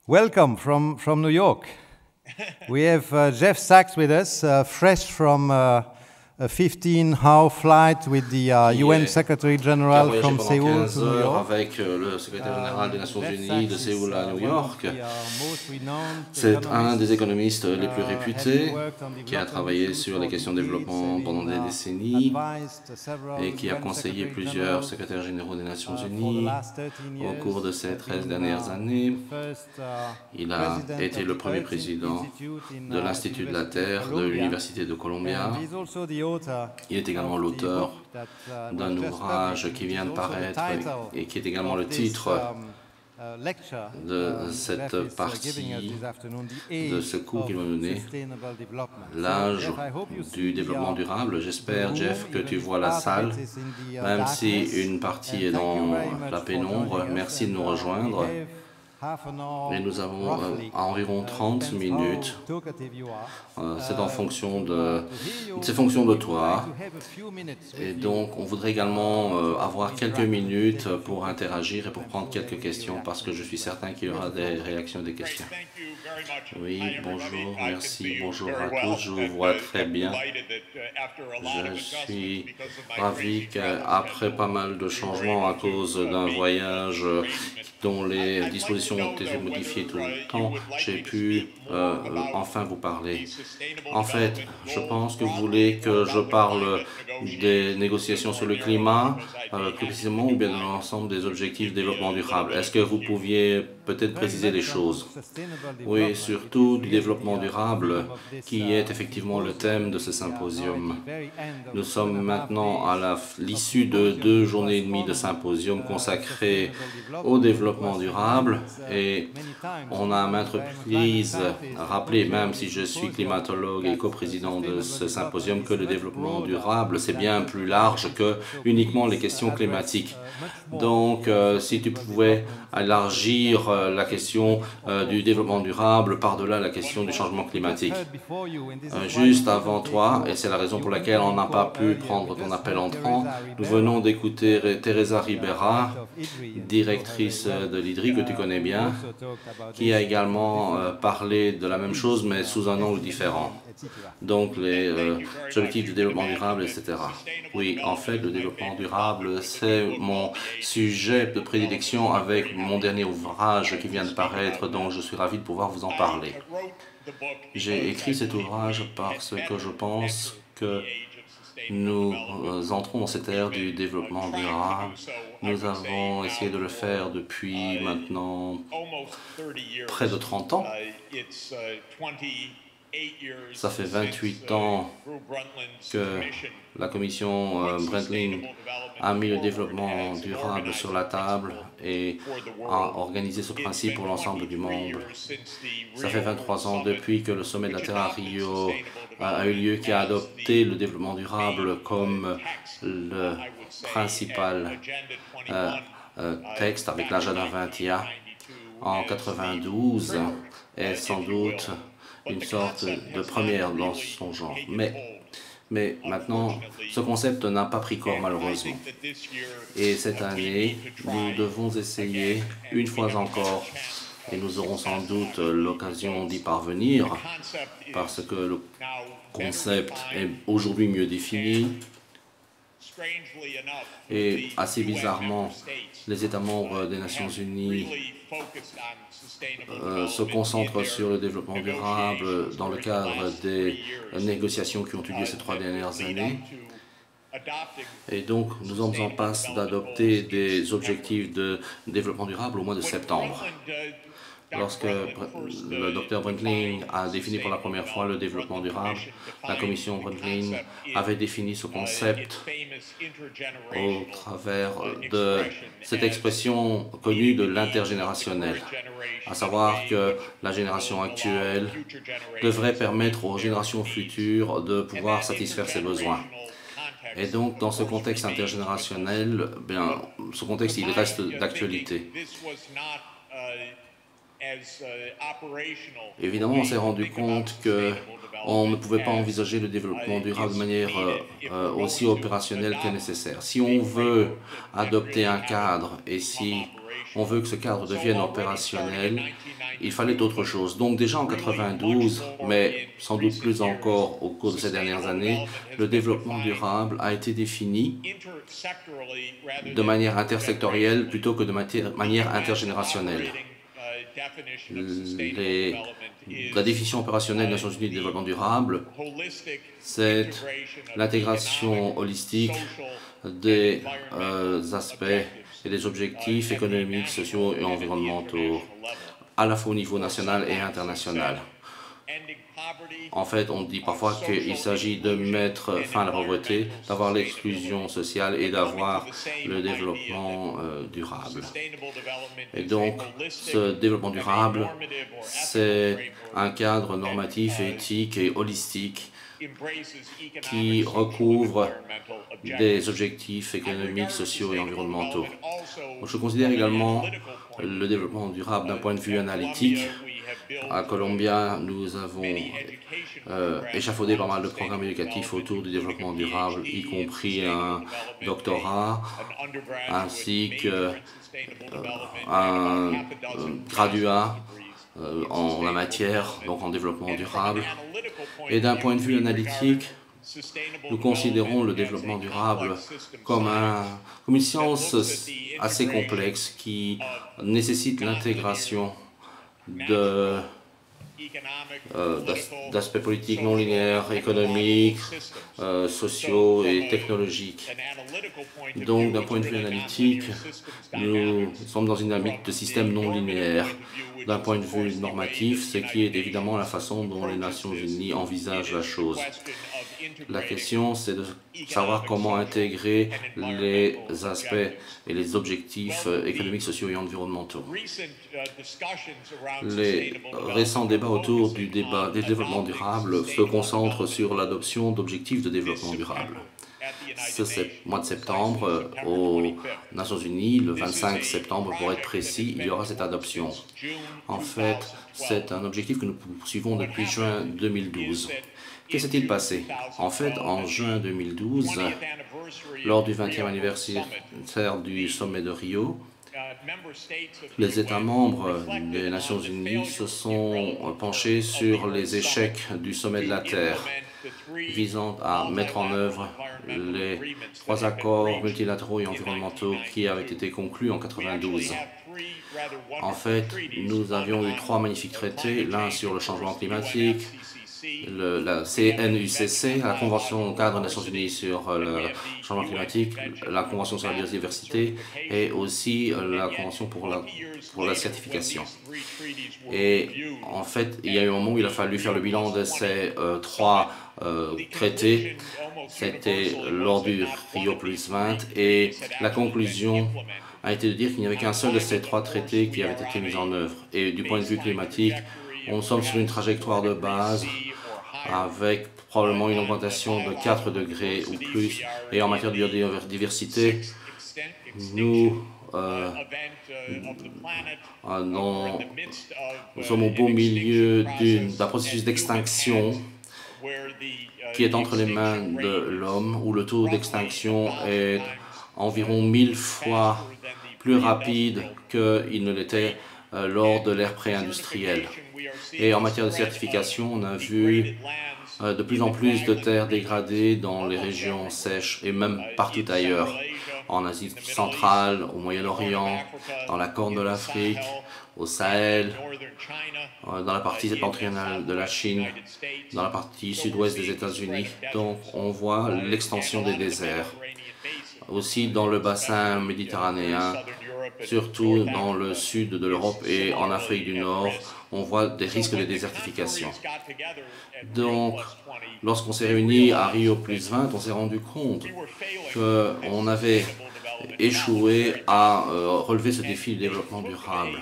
Welcome from New York. We have Jeff Sachs with us, fresh from a 15-hour flight with the UN Secretary General from Seoul to New York. Avec le secrétaire général des Nations Unies de Séoul à New York. C'est un des économistes les plus réputés qui a travaillé sur les questions de développement pendant des décennies et qui a conseillé plusieurs secrétaires généraux des Nations Unies au cours de ces 13 dernières années. Il a été le premier président de l'Institut de la Terre de l'Université de Columbia. Il est également l'auteur d'un ouvrage qui vient de paraître et qui est également le titre de cette partie de ce cours qu'il va nous donner, l'âge du développement durable. J'espère, Jeff, que tu vois la salle, même si une partie est dans la pénombre. Merci de nous rejoindre. Et nous avons environ 30 minutes. C'est en fonction de toi. Et donc, on voudrait également avoir quelques minutes pour interagir et pour prendre quelques questions parce que je suis certain qu'il y aura des réactions et des questions. Oui, bonjour, merci, bonjour à tous, je vous vois très bien. Je suis ravi qu'après pas mal de changements à cause d'un voyage dont les dispositions ont été modifiées tout le temps, j'ai pu enfin vous parler. En fait, je pense que vous voulez que je parle des négociations sur le climat, plus précisément, ou bien de l'ensemble des objectifs de développement durable. Est-ce que vous pouviez peut-être préciser les choses? Oui, surtout du développement durable, qui est effectivement le thème de ce symposium. Nous sommes maintenant à l'issue de 2 journées et demie de symposium consacrées au développement durable et on a à maintes reprises rappelé, même si je suis climatologue et coprésident de ce symposium, que le développement durable c'est bien plus large que uniquement les questions climatiques. Donc, si tu pouvais élargir la question du développement durable par-delà la question du changement climatique. Juste avant toi, et c'est la raison pour laquelle on n'a pas pu prendre ton appel entrant, nous venons d'écouter Teresa Ribera, directrice de l'IDRI, que tu connais bien, qui a également parlé de la même chose, mais sous un angle différent. Donc, les objectifs de développement durable, etc. Oui, en fait, le développement durable, c'est mon sujet de prédilection avec mon dernier ouvrage qui vient de paraître, donc je suis ravi de pouvoir vous en parler. J'ai écrit cet ouvrage parce que je pense que nous entrons dans cette ère du développement durable. Nous avons essayé de le faire depuis maintenant près de 30 ans. Ça fait 28 ans que la commission Brundtland a mis le développement durable sur la table et a organisé ce principe pour l'ensemble du monde. Ça fait 23 ans depuis que le sommet de la Terre à Rio a eu lieu, qui a adopté le développement durable comme le principal texte avec l'agenda 21 en 92 est sans doute une sorte de première dans son genre. Mais maintenant, ce concept n'a pas pris corps malheureusement. Et cette année, nous devons essayer une fois encore, et nous aurons sans doute l'occasion d'y parvenir, parce que le concept est aujourd'hui mieux défini. Et assez bizarrement, les États membres des Nations Unies se concentrent sur le développement durable dans le cadre des négociations qui ont eu lieu ces 3 dernières années. Et donc, nous sommes en passe d'adopter des objectifs de développement durable au mois de septembre. Lorsque le Dr Brundtland a défini pour la première fois le développement durable, la commission Brundtland avait défini ce concept au travers de cette expression connue de l'intergénérationnel, à savoir que la génération actuelle devrait permettre aux générations futures de pouvoir satisfaire ses besoins. Et donc, dans ce contexte intergénérationnel, ce contexte il reste d'actualité. Évidemment, on s'est rendu compte qu'on ne pouvait pas envisager le développement durable de manière aussi opérationnelle que nécessaire. Si on veut adopter un cadre et si on veut que ce cadre devienne opérationnel, il fallait d'autres choses. Donc déjà en 92, mais sans doute plus encore au cours de ces dernières années, le développement durable a été défini de manière intersectorielle plutôt que de manière intergénérationnelle. La définition opérationnelle des Nations Unies du développement durable, c'est l'intégration holistique des aspects et des objectifs économiques, sociaux et environnementaux, à la fois au niveau national et international. En fait, on dit parfois qu'il s'agit de mettre fin à la pauvreté, d'avoir l'exclusion sociale et d'avoir le développement durable. Et donc, ce développement durable, c'est un cadre normatif, éthique et holistique qui recouvre des objectifs économiques, sociaux et environnementaux. Je considère également le développement durable d'un point de vue analytique. À Columbia, nous avons échafaudé pas mal de programmes éducatifs autour du développement durable, y compris un doctorat ainsi qu'un graduat en la matière, donc en développement durable. Et d'un point de vue analytique, nous considérons le développement durable comme une science assez complexe qui nécessite l'intégration d'aspects politiques non linéaires, économiques, sociaux et technologiques. Donc, d'un point de vue analytique, nous sommes dans une dynamique de système non linéaire. D'un point de vue normatif, ce qui est évidemment la façon dont les Nations Unies envisagent la chose. La question, c'est de savoir comment intégrer les aspects et les objectifs économiques, sociaux et environnementaux. Les récents débats autour du développement durable se concentrent sur l'adoption d'objectifs de développement durable. Ce mois de septembre, aux Nations Unies, le 25 septembre pour être précis, il y aura cette adoption. En fait, c'est un objectif que nous poursuivons depuis juin 2012. Que s'est-il passé? En fait, en juin 2012, lors du 20e anniversaire du sommet de Rio, les États membres des Nations Unies se sont penchés sur les échecs du sommet de la Terre, visant à mettre en œuvre les 3 accords multilatéraux et environnementaux qui avaient été conclus en 1992. En fait, nous avions eu 3 magnifiques traités, l'un sur le changement climatique, la CNUCC, la Convention cadre des Nations Unies sur le changement climatique, la Convention sur la biodiversité et aussi la Convention pour la certification. Et en fait, il y a eu un moment où il a fallu faire le bilan de ces 3 traités. C'était lors du Rio Plus 20 et la conclusion a été de dire qu'il n'y avait qu'un seul de ces 3 traités qui avait été mis en œuvre. Et du point de vue climatique, on sommes sur une trajectoire de base avec probablement une augmentation de 4 degrés ou plus. Et en matière de biodiversité, nous sommes au beau milieu d'un processus d'extinction qui est entre les mains de l'homme, où le taux d'extinction est environ 1000 fois plus rapide qu'il ne l'était lors de l'ère pré-industrielle. Et en matière de certification, on a vu de plus en plus de terres dégradées dans les régions sèches et même partout ailleurs, en Asie centrale, au Moyen-Orient, dans la Corne de l'Afrique, au Sahel, dans la partie septentrionale de la Chine, dans la partie sud-ouest des États-Unis. Donc on voit l'extension des déserts. Aussi dans le bassin méditerranéen, surtout dans le sud de l'Europe et en Afrique du Nord, on voit des risques de désertification. Donc, lorsqu'on s'est réunis à Rio Plus 20, on s'est rendu compte qu'on avait échoué à relever ce défi du développement durable.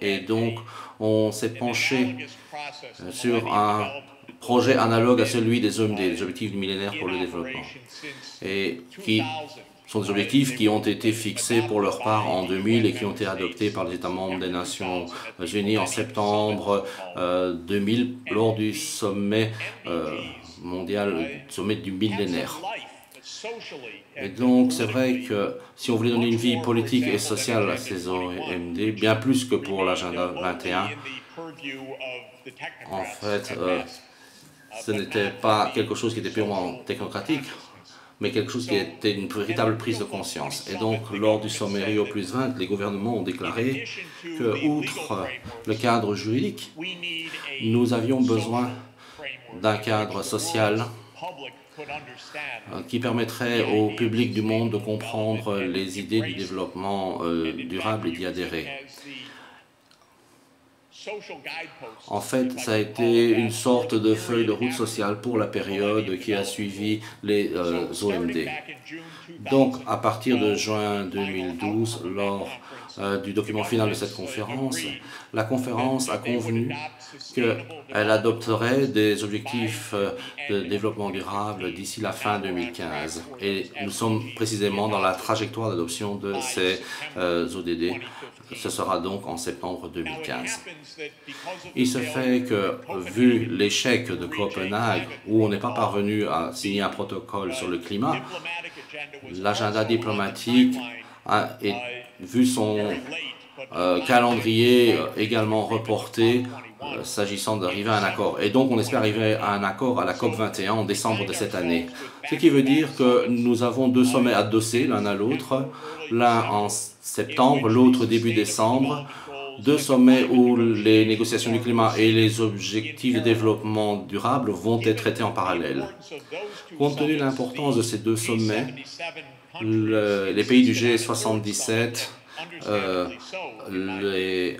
Et donc, on s'est penché sur un projet analogue à celui des OMD, des Objectifs du millénaire pour le développement, et qui sont des objectifs qui ont été fixés pour leur part en 2000 et qui ont été adoptés par les États membres des Nations Unies en septembre 2000 lors du sommet mondial, sommet du millénaire. Et donc, c'est vrai que si on voulait donner une vie politique et sociale à ces OMD, bien plus que pour l'agenda 21, en fait, ce n'était pas quelque chose qui était purement technocratique, mais quelque chose qui était une véritable prise de conscience. Et donc, lors du sommet Rio + 20, les gouvernements ont déclaré que, outre le cadre juridique, nous avions besoin d'un cadre social qui permettrait au public du monde de comprendre les idées du développement durable et d'y adhérer. En fait, ça a été une sorte de feuille de route sociale pour la période qui a suivi les OMD. Donc, à partir de juin 2012, lors du document final de cette conférence, la conférence a convenu qu'elle adopterait des objectifs de développement durable d'ici la fin 2015. Et nous sommes précisément dans la trajectoire d'adoption de ces ODD. Ce sera donc en septembre 2015. Il se fait que, vu l'échec de Copenhague, où on n'est pas parvenu à signer un protocole sur le climat, l'agenda diplomatique a vu son calendrier également reporté s'agissant d'arriver à un accord. Et donc, on espère arriver à un accord à la COP21 en décembre de cette année. Ce qui veut dire que nous avons deux sommets adossés l'un à l'autre, l'un en septembre, l'autre début décembre, deux sommets où les négociations du climat et les objectifs de développement durable vont être traités en parallèle. Compte tenu de l'importance de ces deux sommets, les pays du G77, les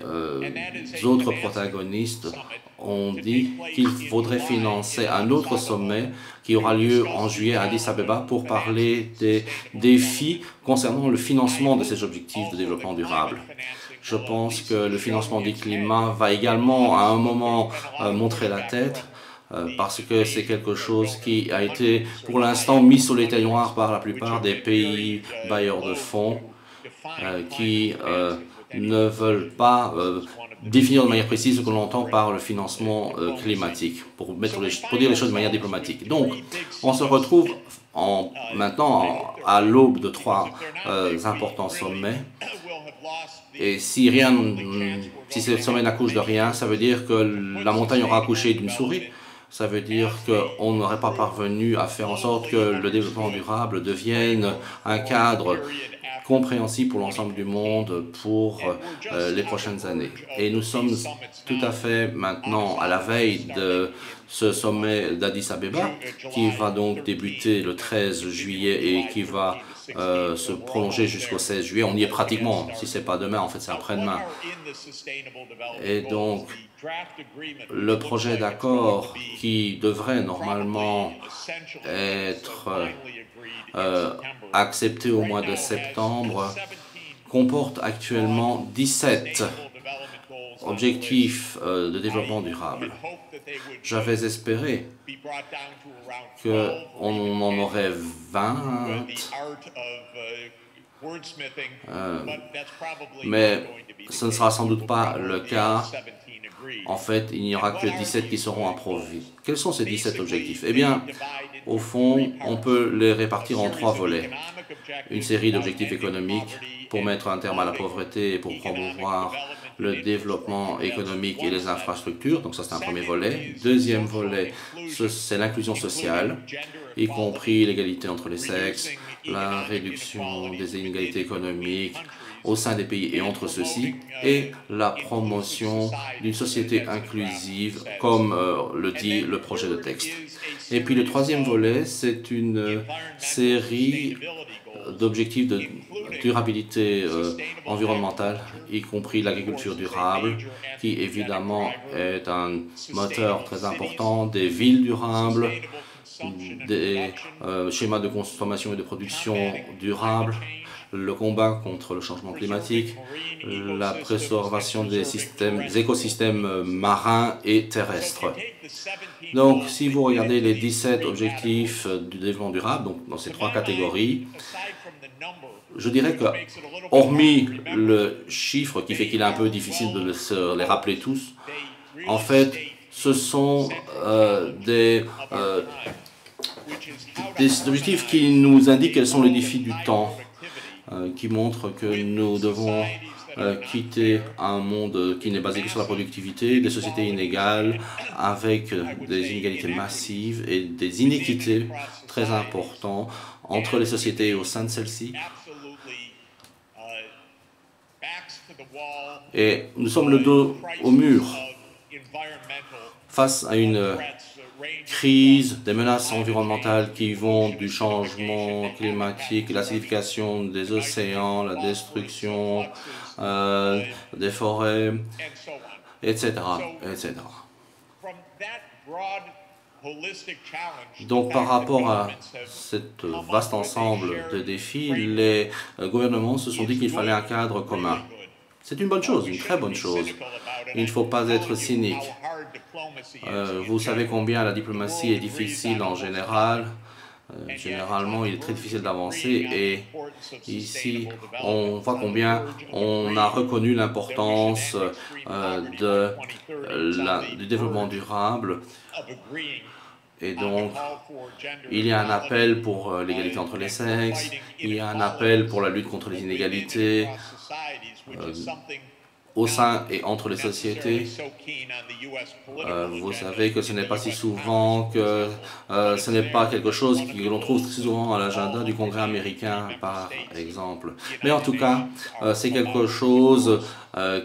autres protagonistes ont dit qu'il faudrait financer un autre sommet qui aura lieu en juillet à Addis Abeba pour parler des défis concernant le financement de ces objectifs de développement durable. Je pense que le financement du climat va également à un moment montrer la tête parce que c'est quelque chose qui a été pour l'instant mis sur les noir par la plupart des pays bailleurs de fonds qui ne veulent pas définir de manière précise ce que l'on entend par le financement climatique, pour dire les choses de manière diplomatique. Donc, on se retrouve maintenant à l'aube de trois importants sommets. Et si ce sommet n'accouche de rien, ça veut dire que la montagne aura accouché d'une souris. Ça veut dire qu'on n'aurait pas parvenu à faire en sorte que le développement durable devienne un cadre compréhensible pour l'ensemble du monde pour les prochaines années. Et nous sommes tout à fait maintenant à la veille de ce sommet d'Addis Abeba qui va donc débuter le 13 juillet et qui va se prolonger jusqu'au 16 juillet. On y est pratiquement, si ce n'est pas demain, en fait c'est après-demain. Et donc, le projet d'accord qui devrait normalement être accepté au mois de septembre comporte actuellement 17 objectifs de développement durable. J'avais espéré qu'on en aurait 20, mais ce ne sera sans doute pas le cas. En fait, il n'y aura que 17 qui seront approuvés. Quels sont ces 17 objectifs? Eh bien, au fond, on peut les répartir en trois volets. Une série d'objectifs économiques pour mettre un terme à la pauvreté et pour promouvoir le développement économique et les infrastructures. Donc ça, c'est un premier volet. Deuxième volet, c'est l'inclusion sociale, y compris l'égalité entre les sexes, la réduction des inégalités économiques au sein des pays et entre ceux-ci, et la promotion d'une société inclusive, comme le dit le projet de texte. Et puis le troisième volet, c'est une série d'objectifs de durabilité environnementale, y compris l'agriculture durable, qui évidemment est un moteur très important des villes durables, des schémas de consommation et de production durables, le combat contre le changement climatique, la préservation des écosystèmes marins et terrestres. Donc, si vous regardez les 17 objectifs du développement durable, donc dans ces trois catégories, je dirais que, hormis le chiffre qui fait qu'il est un peu difficile de les rappeler tous, en fait, ce sont des objectifs qui nous indiquent quels sont les défis du temps, qui montrent que nous devons quitter un monde qui n'est basé que sur la productivité, des sociétés inégales, avec des inégalités massives et des inéquités très importantes entre les sociétés et au sein de celles-ci. Et nous sommes le dos au mur face à une crise, des menaces environnementales qui vont du changement climatique, l'acidification des océans, la destruction des forêts, etc., etc. Donc, par rapport à ce vaste ensemble de défis, les gouvernements se sont dit qu'il fallait un cadre commun. C'est une bonne chose, une très bonne chose. Il ne faut pas être cynique. Vous savez combien la diplomatie est difficile en général. Généralement, il est très difficile d'avancer et ici, on voit combien on a reconnu l'importance du développement durable. Et donc, il y a un appel pour l'égalité entre les sexes, il y a un appel pour la lutte contre les inégalités au sein et entre les sociétés. Vous savez que ce n'est pas si souvent que ce n'est pas quelque chose que l'on trouve très souvent à l'agenda du Congrès américain, par exemple. Mais en tout cas, c'est quelque chose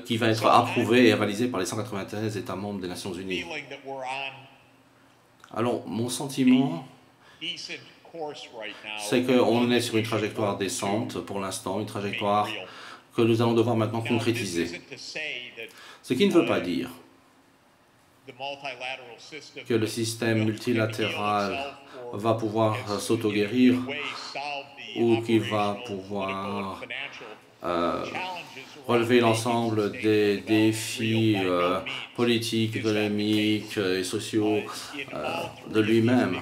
qui va être approuvé et avalisé par les 193 États membres des Nations Unies. Alors, mon sentiment, c'est qu'on est sur une trajectoire décente pour l'instant, une trajectoire que nous allons devoir maintenant concrétiser. Ce qui ne veut pas dire que le système multilatéral va pouvoir s'auto-guérir ou qu'il va pouvoir relever l'ensemble des défis politiques, économiques et sociaux de lui-même.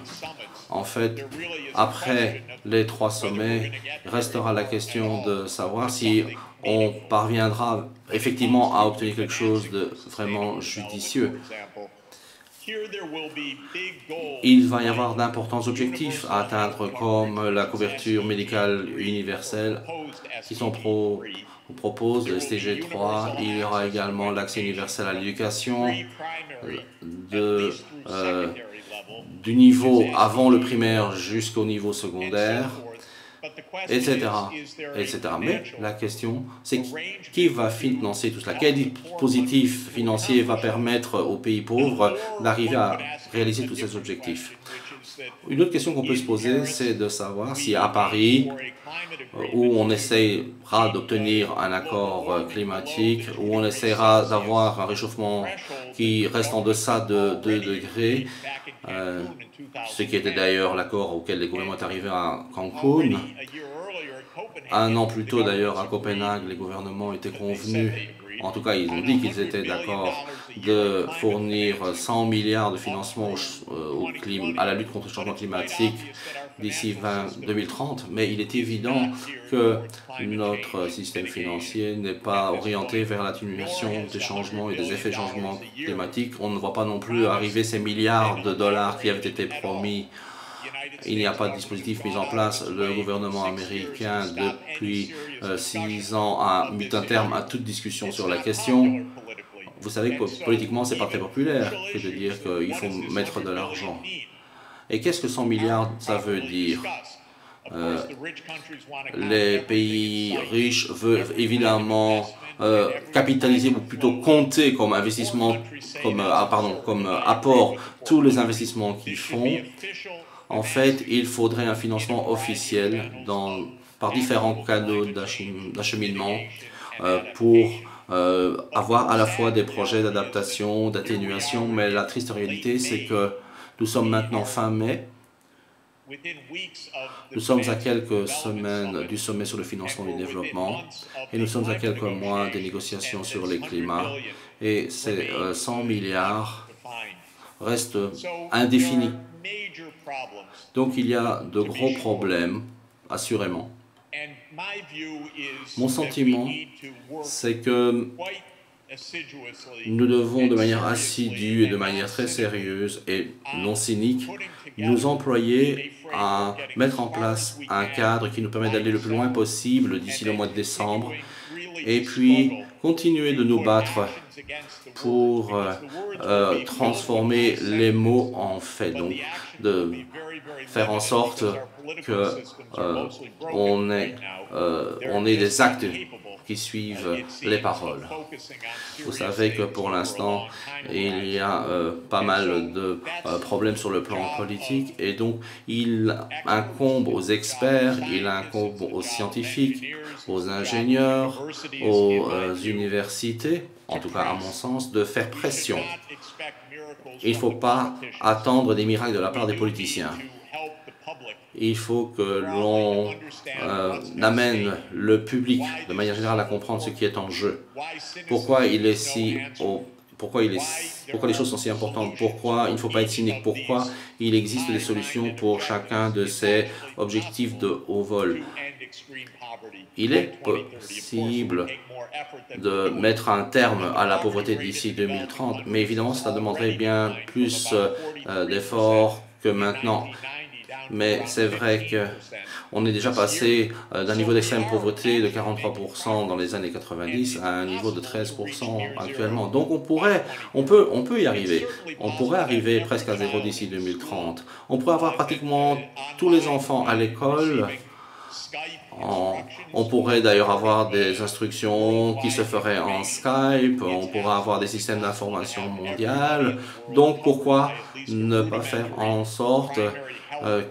En fait, après les 3 sommets, il restera la question de savoir si on parviendra effectivement à obtenir quelque chose de vraiment judicieux. Il va y avoir d'importants objectifs à atteindre comme la couverture médicale universelle qui sont propose le SDG 3. Il y aura également l'accès universel à l'éducation du niveau avant le primaire jusqu'au niveau secondaire, etc., etc. Mais la question, c'est qui va financer tout cela? Quel dispositif financier va permettre aux pays pauvres d'arriver à réaliser tous ces objectifs? Une autre question qu'on peut se poser, c'est de savoir si à Paris, où on essaiera d'obtenir un accord climatique, où on essaiera d'avoir un réchauffement qui reste en deçà de 2 degrés, ce qui était d'ailleurs l'accord auquel les gouvernements sont arrivés à Cancun. 1 an plus tôt d'ailleurs à Copenhague, les gouvernements étaient convenus, en tout cas ils ont dit qu'ils étaient d'accord de fournir 100 milliards de financement à la lutte contre le changement climatique d'ici 2030, mais il est évident que notre système financier n'est pas orienté vers l'atténuation des changements et des effets de changement climatique. On ne voit pas non plus arriver ces milliards de dollars qui avaient été promis. Il n'y a pas de dispositif mis en place. Le gouvernement américain, depuis 6 ans, a mis un terme à toute discussion sur la question. Vous savez que politiquement, ce n'est pas très populaire que de dire qu'il faut mettre de l'argent. Et qu'est-ce que 100 milliards, ça veut dire? Les pays riches veulent évidemment capitaliser ou plutôt compter comme investissement, comme apport tous les investissements qu'ils font. En fait, il faudrait un financement officiel par différents canaux d'acheminement pour avoir à la fois des projets d'adaptation, d'atténuation, mais la triste réalité, c'est que nous sommes maintenant fin mai. Nous sommes à quelques semaines du sommet sur le financement du développement et nous sommes à quelques mois des négociations sur les climats et ces 100 milliards restent indéfinis. Donc il y a de gros problèmes, assurément. Mon sentiment, c'est que nous devons de manière assidue et de manière très sérieuse et non cynique nous employer à mettre en place un cadre qui nous permet d'aller le plus loin possible d'ici le mois de décembre et puis continuer de nous battre pour transformer les mots en faits, donc de faire en sorte qu'on ait des actes qui suivent les paroles. Vous savez que pour l'instant, il y a pas mal de problèmes sur le plan politique et donc il incombe aux experts, il incombe aux scientifiques, aux ingénieurs, aux universités, en tout cas à mon sens, de faire pression. Il ne faut pas attendre des miracles de la part des politiciens. Il faut que l'on amène le public, de manière générale, à comprendre ce qui est en jeu. Pourquoi les choses sont si importantes, pourquoi il ne faut pas être cynique, pourquoi il existe des solutions pour chacun de ces objectifs de haut vol. Il est possible de mettre un terme à la pauvreté d'ici 2030, mais évidemment, ça demanderait bien plus d'efforts que maintenant. Mais c'est vrai qu'on est déjà passé d'un niveau d'extrême pauvreté de 43% dans les années 90 à un niveau de 13% actuellement. Donc on peut y arriver. On pourrait arriver presque à zéro d'ici 2030. On pourrait avoir pratiquement tous les enfants à l'école. On pourrait d'ailleurs avoir des instructions qui se feraient en Skype, on pourrait avoir des systèmes d'information mondiale. Donc pourquoi ne pas faire en sorte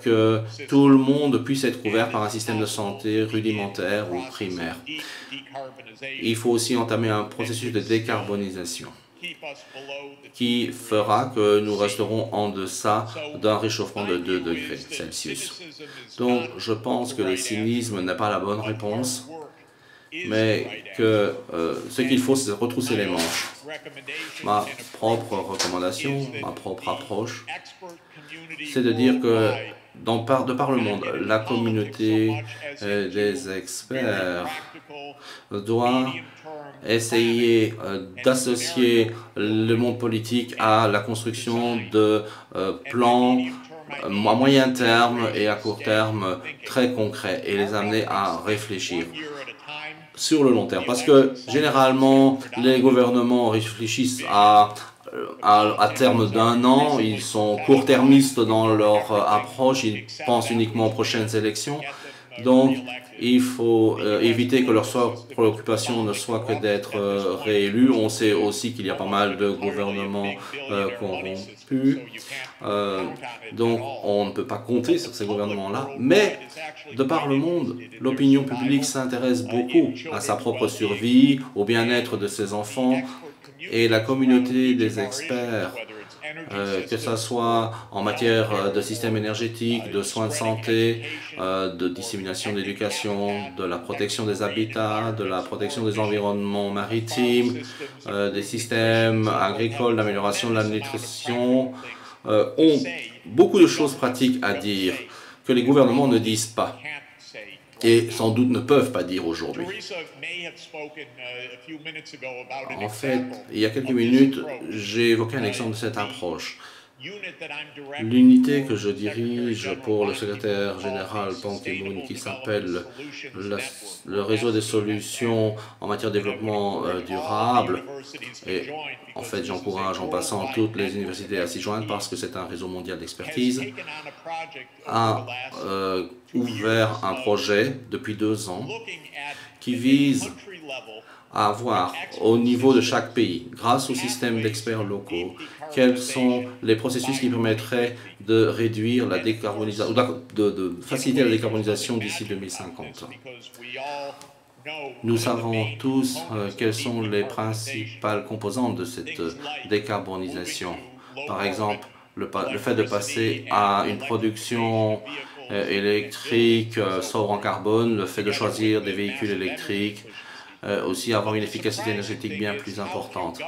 que tout le monde puisse être couvert par un système de santé rudimentaire ou primaire? Il faut aussi entamer un processus de décarbonisation qui fera que nous resterons en deçà d'un réchauffement de 2 degrés Celsius. Donc, je pense que le cynisme n'est pas la bonne réponse, mais que ce qu'il faut, c'est retrousser les manches. Ma propre recommandation, ma propre approche, c'est de dire que de par le monde, la communauté des experts doit essayer d'associer le monde politique à la construction de plans à moyen terme et à court terme très concrets et les amener à réfléchir sur le long terme. Parce que généralement, les gouvernements réfléchissent à terme d'un an, ils sont court-termistes dans leur approche, ils pensent uniquement aux prochaines élections. Donc, il faut éviter que leur préoccupation ne soit que d'être réélus. On sait aussi qu'il y a pas mal de gouvernements corrompus. Donc, on ne peut pas compter sur ces gouvernements-là. Mais, de par le monde, l'opinion publique s'intéresse beaucoup à sa propre survie, au bien-être de ses enfants. Et la communauté des experts, que ce soit en matière de système énergétique, de soins de santé, de dissémination d'éducation, de la protection des habitats, de la protection des environnements maritimes, des systèmes agricoles, d'amélioration de la nutrition, ont beaucoup de choses pratiques à dire que les gouvernements ne disent pas et sans doute ne peuvent pas dire aujourd'hui. En fait, il y a quelques minutes, j'ai évoqué un exemple de cette approche. L'unité que je dirige pour le secrétaire général Ban Ki-moon, qui s'appelle le réseau des solutions en matière de développement durable, et en fait j'encourage en passant toutes les universités à s'y joindre parce que c'est un réseau mondial d'expertise, a ouvert un projet depuis 2 ans qui vise à voir au niveau de chaque pays, grâce au système d'experts locaux, quels sont les processus qui permettraient de réduire la décarbonisation, de faciliter la décarbonisation d'ici 2050. Nous savons tous quelles sont les principales composantes de cette décarbonisation. Par exemple, le fait de passer à une production électrique sobre en carbone, le fait de choisir des véhicules électriques, aussi avoir une efficacité énergétique bien plus importante.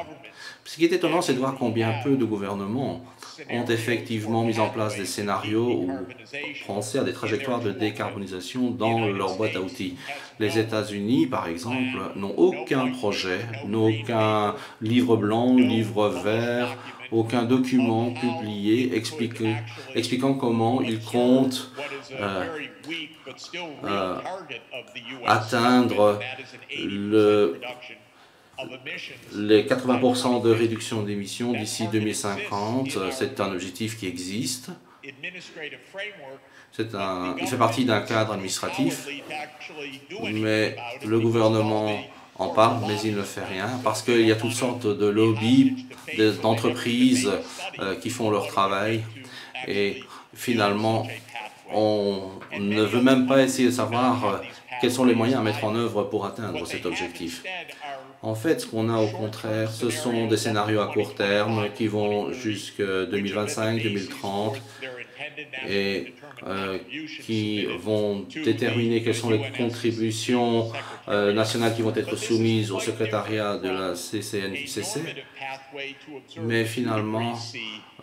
Ce qui est étonnant, c'est de voir combien peu de gouvernements ont effectivement mis en place des scénarios ou pensé à des trajectoires de décarbonisation dans leur boîte à outils. Les États-Unis, par exemple, n'ont aucun projet, n'ont aucun livre blanc, livre vert, aucun document publié expliquant comment ils comptent atteindre les 80% de réduction d'émissions d'ici 2050. C'est un objectif qui existe. Il fait partie d'un cadre administratif, mais le gouvernement en parle, mais il ne fait rien, parce qu'il y a toutes sortes de lobbies, d'entreprises qui font leur travail, et finalement, on ne veut même pas essayer de savoir quels sont les moyens à mettre en œuvre pour atteindre cet objectif. En fait, ce qu'on a au contraire, ce sont des scénarios à court terme qui vont jusqu'à 2025, 2030 et qui vont déterminer quelles sont les contributions nationales qui vont être soumises au secrétariat de la CCNCC. Mais finalement,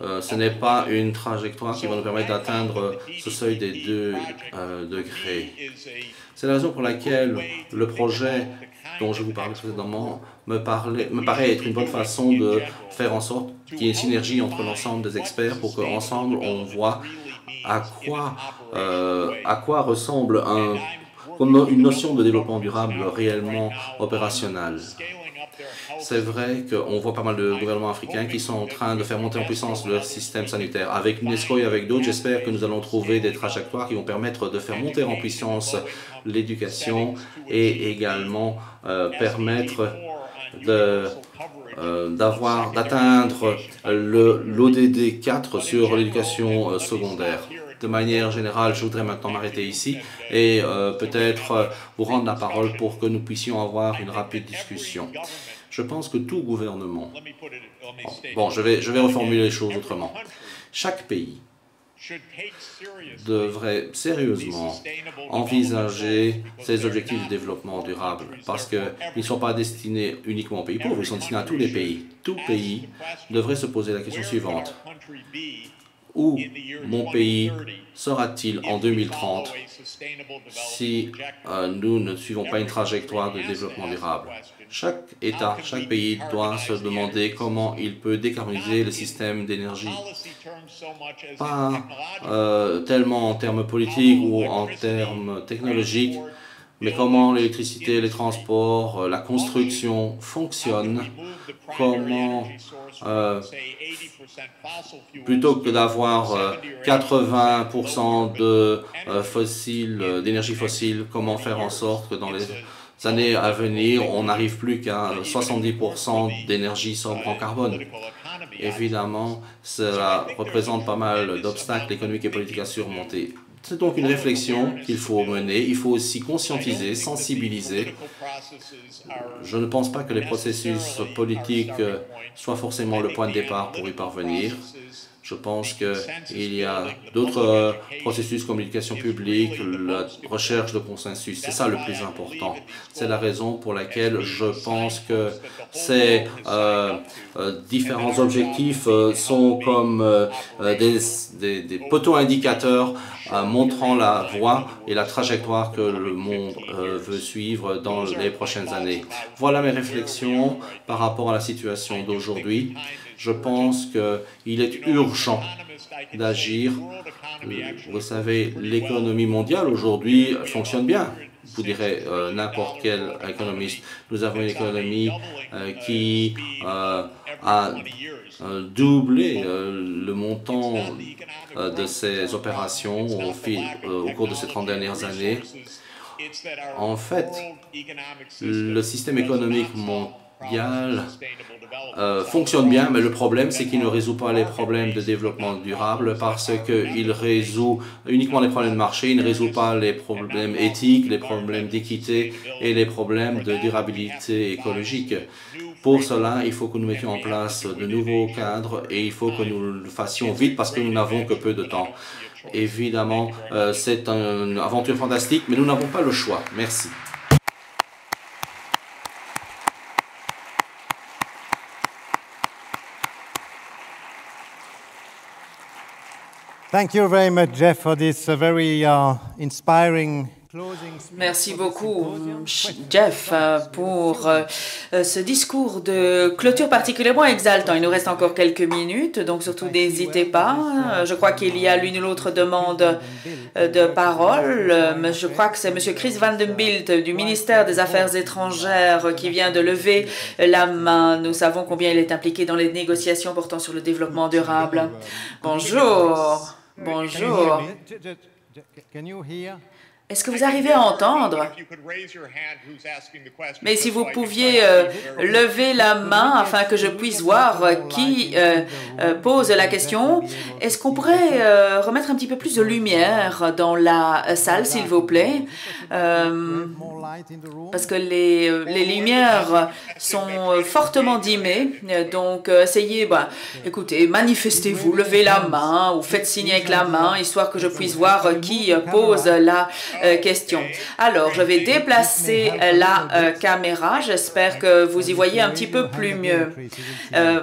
ce n'est pas une trajectoire qui va nous permettre d'atteindre ce seuil des 2 degrés. C'est la raison pour laquelle le projet dont je vous parlais précédemment me paraît être une bonne façon de faire en sorte qu'il y ait une synergie entre l'ensemble des experts pour qu'ensemble on voit à quoi ressemble une notion de développement durable réellement opérationnelle. C'est vrai qu'on voit pas mal de gouvernements africains qui sont en train de faire monter en puissance leur système sanitaire. Avec l'UNESCO et avec d'autres, j'espère que nous allons trouver des trajectoires qui vont permettre de faire monter en puissance l'éducation et également permettre d'atteindre l'ODD 4 sur l'éducation secondaire. De manière générale, je voudrais maintenant m'arrêter ici et peut-être vous rendre la parole pour que nous puissions avoir une rapide discussion. Je pense que tout gouvernement... Bon, je vais reformuler les choses autrement. Chaque pays devrait sérieusement envisager ces objectifs de développement durable parce qu'ils ne sont pas destinés uniquement aux pays pauvres, ils sont destinés à tous les pays. Tout pays devrait se poser la question suivante. Où mon pays sera-t-il en 2030 si nous ne suivons pas une trajectoire de développement durable? Chaque État, chaque pays doit se demander comment il peut décarboniser le système d'énergie. Pas tellement en termes politiques ou en termes technologiques, mais comment l'électricité, les transports, la construction fonctionnent, comment, plutôt que d'avoir 80% d'énergie fossile, comment faire en sorte que dans les années à venir, on n'arrive plus qu'à 70% d'énergie sobre en carbone. Évidemment, cela représente pas mal d'obstacles économiques et politiques à surmonter. C'est donc une réflexion qu'il faut mener. Il faut aussi conscientiser, sensibiliser. Je ne pense pas que les processus politiques soient forcément le point de départ pour y parvenir. Je pense qu'il y a d'autres processus comme l'éducation publique, la recherche de consensus. C'est ça le plus important. C'est la raison pour laquelle je pense que ces différents objectifs sont comme des poteaux indicateurs montrant la voie et la trajectoire que le monde veut suivre dans les prochaines années. Voilà mes réflexions par rapport à la situation d'aujourd'hui. Je pense qu'il est urgent d'agir. Vous savez, l'économie mondiale aujourd'hui fonctionne bien. Vous direz n'importe quel économiste. Nous avons une économie qui a doublé le montant de ces opérations au cours de ces 30 dernières années. En fait, le système économique mondial fonctionne bien, mais le problème, c'est qu'il ne résout pas les problèmes de développement durable parce qu'il résout uniquement les problèmes de marché, il ne résout pas les problèmes éthiques, les problèmes d'équité et les problèmes de durabilité écologique. Pour cela, il faut que nous mettions en place de nouveaux cadres et il faut que nous le fassions vite parce que nous n'avons que peu de temps. Évidemment, c'est une aventure fantastique, mais nous n'avons pas le choix. Merci. Thank you very much, Jeff, for this very inspiring. Merci beaucoup, Jeff, pour ce discours de clôture particulièrement exaltant. Il nous reste encore quelques minutes, donc surtout n'hésitez pas. Je crois qu'il y a l'une ou l'autre demande de parole. Je crois que c'est M. Chris Van den Bilt du ministère des Affaires étrangères qui vient de lever la main. Nous savons combien il est impliqué dans les négociations portant sur le développement durable. Bonjour. Bonjour. Est-ce que vous arrivez à entendre? Mais si vous pouviez lever la main afin que je puisse voir qui pose la question. Est-ce qu'on pourrait remettre un petit peu plus de lumière dans la salle, s'il vous plaît? Parce que les lumières sont fortement dimmées. Donc, essayez, écoutez, manifestez-vous, levez la main ou faites signe avec la main, histoire que je puisse voir qui pose la question. Alors, je vais déplacer la caméra. J'espère que vous y voyez un petit peu plus mieux.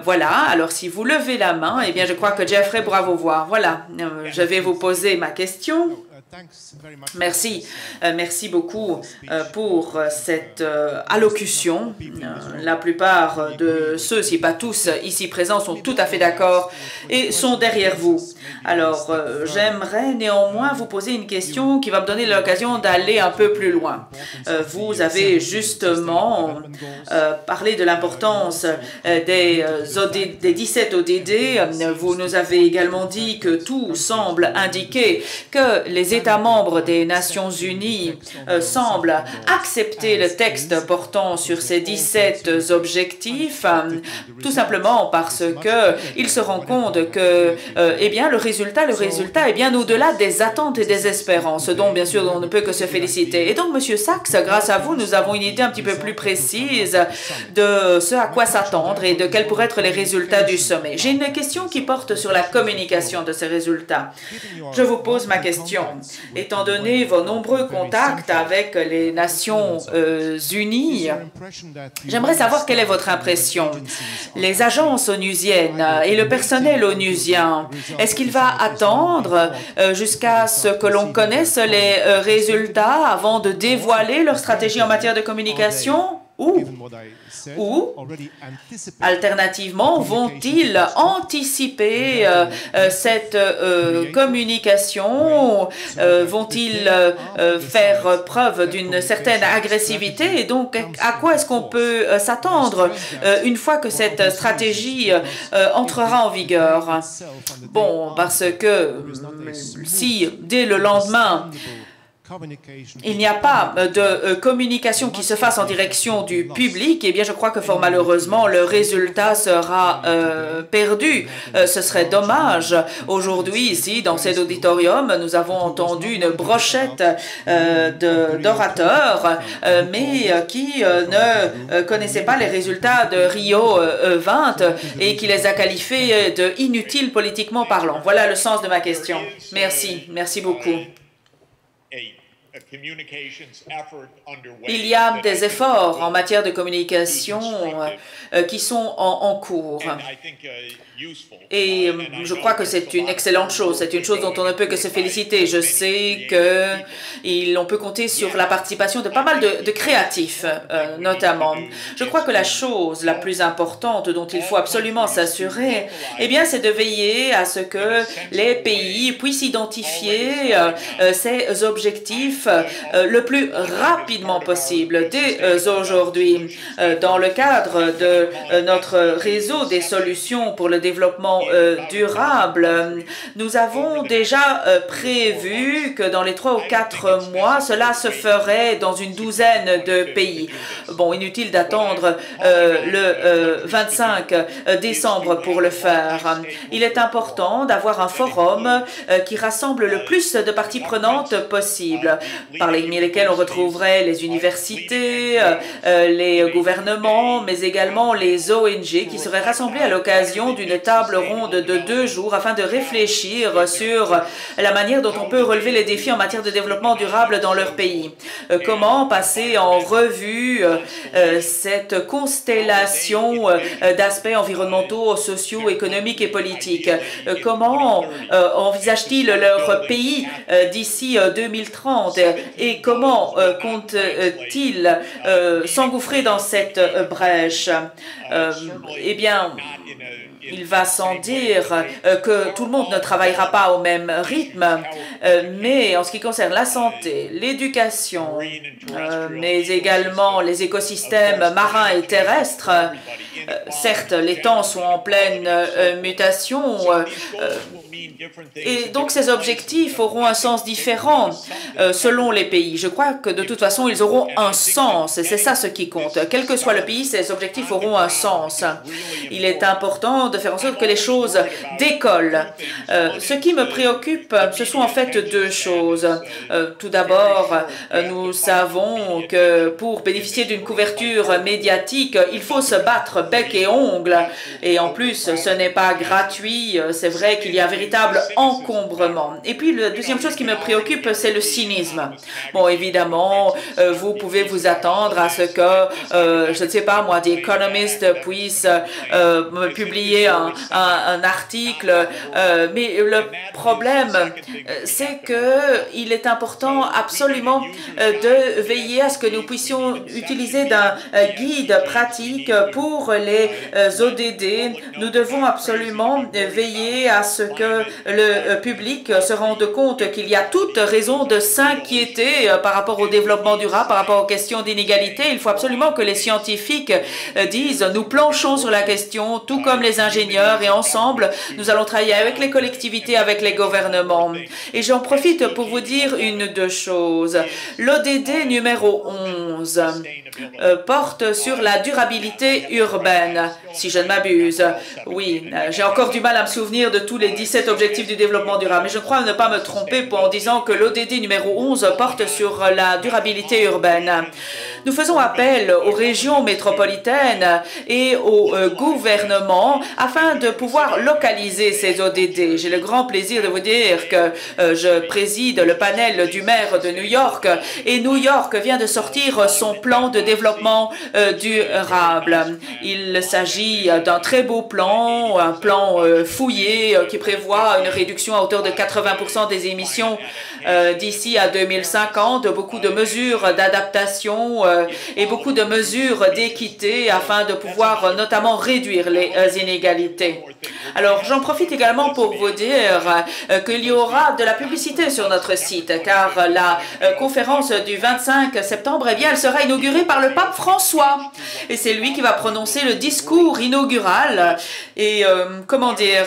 Voilà. Alors, si vous levez la main, eh bien, je crois que Jeffrey pourra vous voir. Voilà. Je vais vous poser ma question. Merci. Merci beaucoup pour cette allocution. La plupart de ceux, si pas tous, ici présents sont tout à fait d'accord et sont derrière vous. Alors, j'aimerais néanmoins vous poser une question qui va me donner l'occasion d'aller un peu plus loin. Vous avez justement parlé de l'importance des 17 ODD. Vous nous avez également dit que tout semble indiquer que les États membres des Nations Unies semblent accepter le texte portant sur ces 17 objectifs, tout simplement parce qu'ils se rendent compte que eh bien, le résultat est bien au-delà des attentes et des espérances, dont bien sûr on ne peut que se féliciter. Et donc, Monsieur Sachs, grâce à vous, nous avons une idée un petit peu plus précise de ce à quoi s'attendre et de quels pourraient être les résultats du sommet. J'ai une question qui porte sur la communication de ces résultats. Je vous pose ma question. Étant donné vos nombreux contacts avec les Nations Unies, j'aimerais savoir quelle est votre impression. Les agences onusiennes et le personnel onusien, est-ce qu'il va attendre jusqu'à ce que l'on connaisse les résultats avant de dévoiler leur stratégie en matière de communication? Ou, alternativement, vont-ils anticiper cette communication? Vont-ils faire preuve d'une certaine agressivité? Et donc, à quoi est-ce qu'on peut s'attendre une fois que cette stratégie entrera en vigueur? Bon, parce que si, dès le lendemain, il n'y a pas de communication qui se fasse en direction du public, eh bien je crois que fort malheureusement le résultat sera perdu. Ce serait dommage. Aujourd'hui, ici, dans cet auditorium, nous avons entendu une brochette d'orateurs, mais qui ne connaissaient pas les résultats de Rio 20 et qui les a qualifiés de inutiles politiquement parlant. Voilà le sens de ma question. Merci. Merci beaucoup. Il y a des efforts en matière de communication qui sont en cours. Et je crois que c'est une excellente chose. C'est une chose dont on ne peut que se féliciter. Je sais qu'on peut compter sur la participation de pas mal de créatifs, notamment. Je crois que la chose la plus importante dont il faut absolument s'assurer, eh bien, c'est de veiller à ce que les pays puissent identifier ces objectifs le plus rapidement possible, dès aujourd'hui. Dans le cadre de notre réseau des solutions pour le développement durable, nous avons déjà prévu que dans les 3 ou 4 mois, cela se ferait dans une douzaine de pays. Bon, inutile d'attendre le 25 décembre pour le faire. Il est important d'avoir un forum qui rassemble le plus de parties prenantes possible. parmi lesquels on retrouverait les universités, les gouvernements, mais également les ONG qui seraient rassemblés à l'occasion d'une table ronde de 2 jours afin de réfléchir sur la manière dont on peut relever les défis en matière de développement durable dans leur pays. Comment passer en revue cette constellation d'aspects environnementaux, sociaux, économiques et politiques. Comment envisagent-ils leur pays d'ici 2030 et comment comptent-ils s'engouffrer dans cette brèche? Eh bien, il va sans dire que tout le monde ne travaillera pas au même rythme, mais en ce qui concerne la santé, l'éducation, mais également les écosystèmes marins et terrestres, certes, les temps sont en pleine mutation, et donc ces objectifs auront un sens différent selon les pays. Je crois que de toute façon, ils auront un sens, et c'est ça ce qui compte. Quel que soit le pays, ces objectifs auront un sens. Il est important de faire en sorte que les choses décollent. Ce qui me préoccupe, ce sont en fait 2 choses. Tout d'abord, nous savons que pour bénéficier d'une couverture médiatique, il faut se battre bec et ongles. Et en plus, ce n'est pas gratuit. C'est vrai qu'il y a un véritable encombrement. Et puis, la deuxième chose qui me préoccupe, c'est le cynisme. Bon, évidemment, vous pouvez vous attendre à ce que, je ne sais pas moi, The Economist puisse publier un article, mais le problème, c'est qu'il est important absolument de veiller à ce que nous puissions utiliser d'un guide pratique pour les ODD. Nous devons absolument veiller à ce que le public se rende compte qu'il y a toute raison de s'inquiéter par rapport au développement durable, par rapport aux questions d'inégalité. Il faut absolument que les scientifiques disent « nous planchons sur la question, tout comme les ingénieurs, et ensemble, nous allons travailler avec les collectivités, avec les gouvernements. » Et j'en profite pour vous dire une de choses. L'ODD numéro 11 porte sur la durabilité urbaine, si je ne m'abuse. Oui, j'ai encore du mal à me souvenir de tous les 17 objectifs du développement durable, mais je crois ne pas me tromper en disant que l'ODD numéro 11 porte sur la durabilité urbaine. Nous faisons appel aux régions métropolitaines et aux gouvernements afin de pouvoir localiser ces ODD. J'ai le grand plaisir de vous dire que je préside le panel du maire de New York et New York vient de sortir son plan de développement durable. Il s'agit d'un très beau plan, un plan fouillé qui prévoit une réduction à hauteur de 80% des émissions d'ici à 2050, beaucoup de mesures d'adaptation et beaucoup de mesures d'équité afin de pouvoir notamment réduire les inégalités. Alors, j'en profite également pour vous dire qu'il y aura de la publicité sur notre site, car la conférence du 25 septembre, eh bien, elle sera inaugurée par le pape François. Et c'est lui qui va prononcer le discours inaugural. Et comment dire,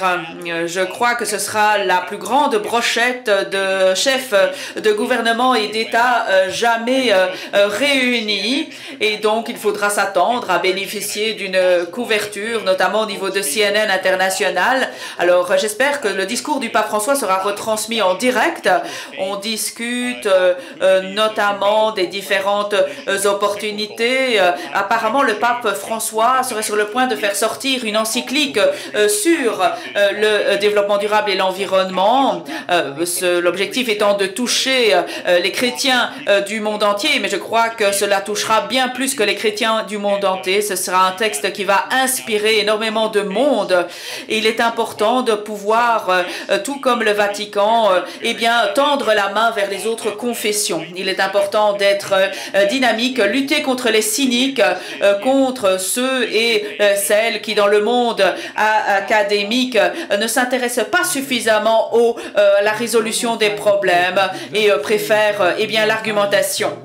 je crois que ce sera la plus grande brochette de chefs de gouvernement et d'État jamais réunis. Et donc, il faudra s'attendre à bénéficier d'une couverture, notamment au niveau de CNN International. Alors, j'espère que le discours du pape François sera retransmis en direct. On discute notamment des différentes opportunités. Apparemment, le pape François serait sur le point de faire sortir une encyclique sur le développement durable et l'environnement. L'objectif étant de toucher les chrétiens du monde entier, mais je crois que cela touchera bien plus que les chrétiens du monde entier. Ce sera un texte qui va inspirer énormément de monde. Et il est important de pouvoir, tout comme le Vatican, eh bien, tendre la main vers les autres confessions. Il est important d'être dynamique, lutter contre les cyniques, contre ceux et celles qui, dans le monde académique, ne s'intéressent pas suffisamment à la résolution des problèmes et préfèrent eh bien, l'argumentation.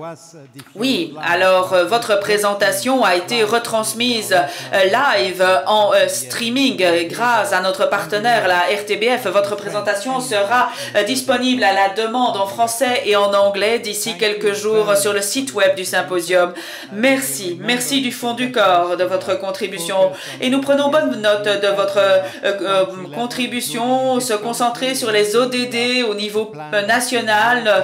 Oui, alors votre présentation a été retransmise live en streaming grâce grâce à notre partenaire, la RTBF, votre présentation sera disponible à la demande en français et en anglais d'ici quelques jours sur le site web du symposium. Merci, merci du fond du corps de votre contribution et nous prenons bonne note de votre contribution, se concentrer sur les ODD au niveau national.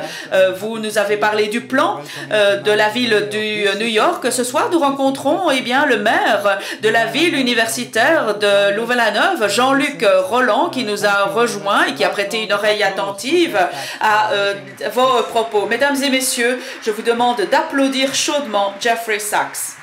Vous nous avez parlé du plan de la ville du New York. Ce soir, nous rencontrons le maire de la ville universitaire de Louvain-la-Neuve, Jean-Luc Roland, qui nous a rejoint et qui a prêté une oreille attentive à vos propos. Mesdames et messieurs, je vous demande d'applaudir chaudement Jeffrey Sachs.